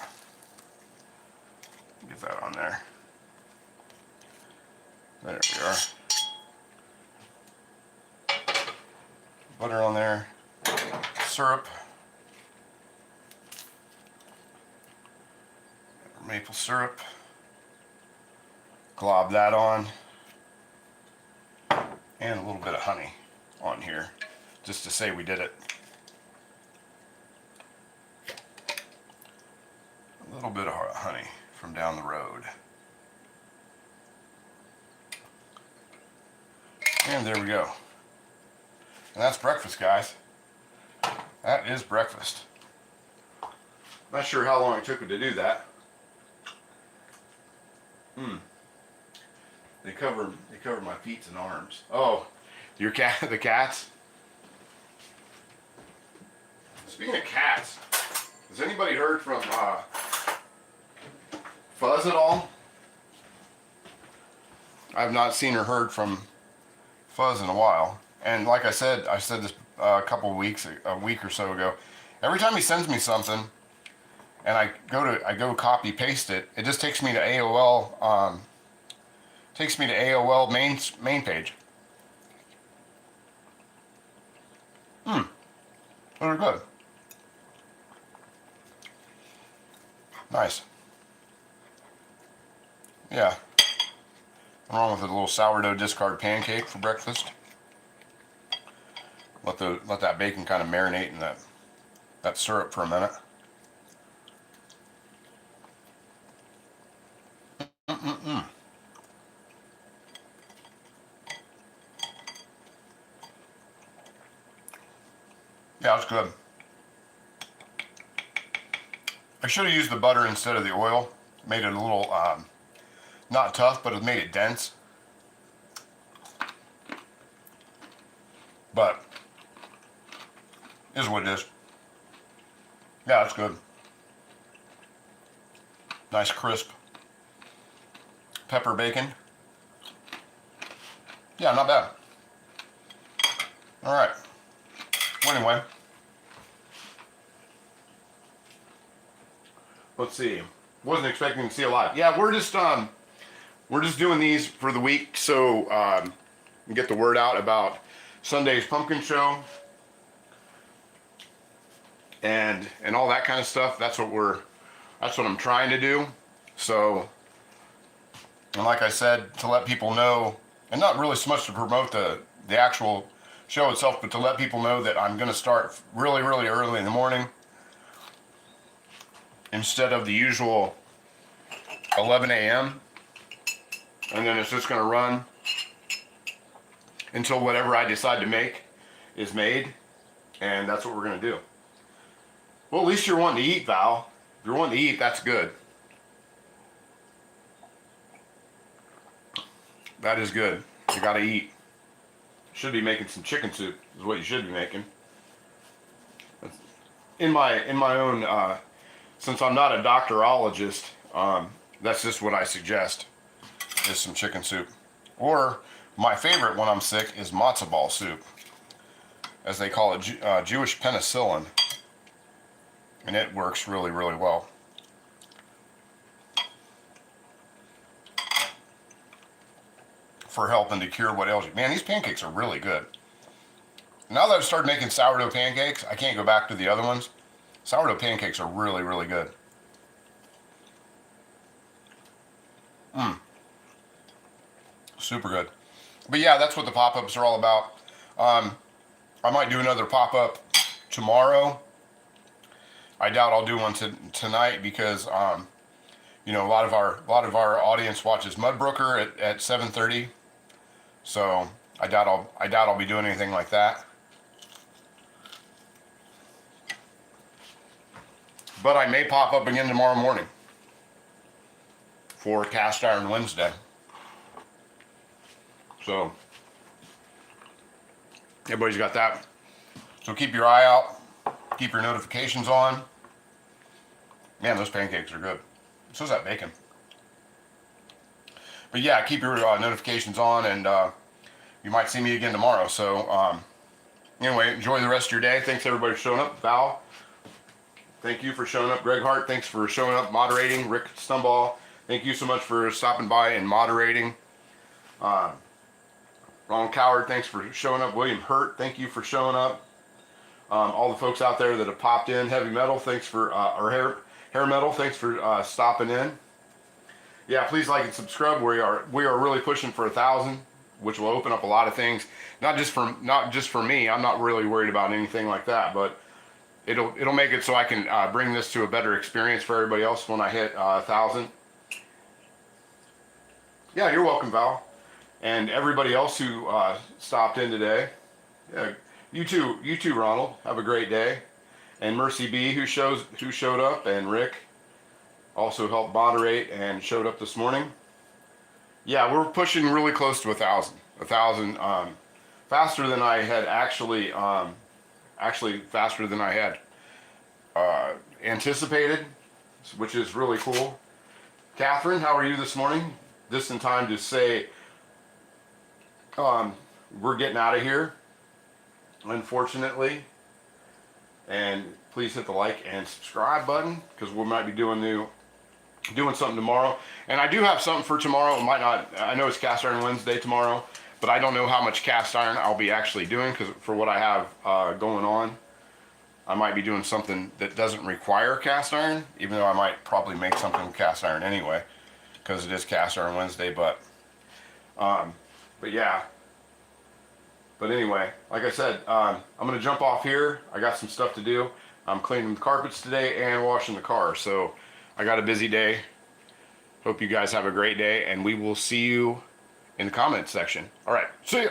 Get that on there. There we are. Butter on there. Syrup. Maple syrup. Glob that on. And a little bit of honey on here, just to say we did it. A little bit of honey from down the road. And there we go. And that's breakfast, guys. That is breakfast. Not sure how long it took me to do that. They cover my feet and arms. Oh, your cat, the cats. Speaking of cats, has anybody heard from Fuzz at all? I've not seen or heard from Fuzz in a while. And like I said this a couple of weeks, a week or so ago. Every time he sends me something, and I go copy paste it, it just takes me to AOL. Takes me to AOL main page. Those are good. Nice. Yeah. Nothing wrong with a little sourdough discard pancake for breakfast. Let that bacon kind of marinate in that syrup for a minute. Yeah, it's good. I should have used the butter instead of the oil. Made it a little, not tough, but it made it dense. But, is what it is. Yeah, it's good. Nice crisp pepper bacon. Yeah, not bad. All right. Well, anyway, let's see. Wasn't expecting to see a lot. Yeah, we're just doing these for the week, so get the word out about Sunday's pumpkin show and all that kind of stuff. That's what I'm trying to do. So, and like I said, to let people know, and not really so much to promote the actual show itself, but to let people know that I'm going to start really, really early in the morning instead of the usual 11 a.m. And then it's just going to run until whatever I decide to make is made. And that's what we're going to do. Well, at least you're wanting to eat, Val. If you're wanting to eat, that's good. That is good. You got to eat. Should be making some chicken soup is what you should be making. In my own, since I'm not a doctorologist, that's just what I suggest, is some chicken soup. Or my favorite when I'm sick is matzo ball soup, as they call it, Jewish penicillin, and it works really, really well. For helping to cure what ails you. Man, these pancakes are really good. Now that I've started making sourdough pancakes, I can't go back to the other ones. Sourdough pancakes are really, really good. Super good. But yeah, that's what the pop-ups are all about. I might do another pop-up tomorrow. I doubt I'll do one tonight because you know, a lot of our audience watches Mudbrooker at 7:30. So I doubt I'll be doing anything like that. But I may pop up again tomorrow morning for Cast Iron Wednesday. So everybody's got that. So keep your eye out. Keep your notifications on. Man, those pancakes are good. So is that bacon. But yeah, keep your notifications on, and you might see me again tomorrow. So anyway, enjoy the rest of your day. Thanks everybody for showing up. Val, thank you for showing up. Greg Hart, thanks for showing up, moderating. Rick Stumball, thank you so much for stopping by and moderating. Ron Coward, thanks for showing up. William Hurt, thank you for showing up. All the folks out there that have popped in. Heavy Metal, thanks for, or Hair Metal, thanks for stopping in. Yeah, please like and subscribe. We are really pushing for 1,000, which will open up a lot of things. Not just for me. I'm not really worried about anything like that, but it'll make it so I can bring this to a better experience for everybody else when I hit 1,000. Yeah, you're welcome, Val, and everybody else who stopped in today. Yeah, you too, Ronald. Have a great day. And Mercy B, who showed up, and Rick also helped moderate and showed up this morning. Yeah, we're pushing really close to 1,000. 1,000 faster than I had actually faster than I had anticipated, which is really cool. Catherine, how are you this morning? Just in time to say we're getting out of here. unfortunately. And please hit the like and subscribe button, because we might be doing something tomorrow. And I do have something for tomorrow. It might not, I know it's Cast Iron Wednesday tomorrow, but I don't know how much cast iron I'll be actually doing, because for what I have going on, I might be doing something that doesn't require cast iron, even though I might probably make something with cast iron anyway, because it is Cast Iron Wednesday. But yeah. But anyway, like I said, I'm gonna jump off here. I got some stuff to do. I'm cleaning the carpets today and washing the car, so I got a busy day. Hope you guys have a great day, and we will see you in the comments section. All right, see ya.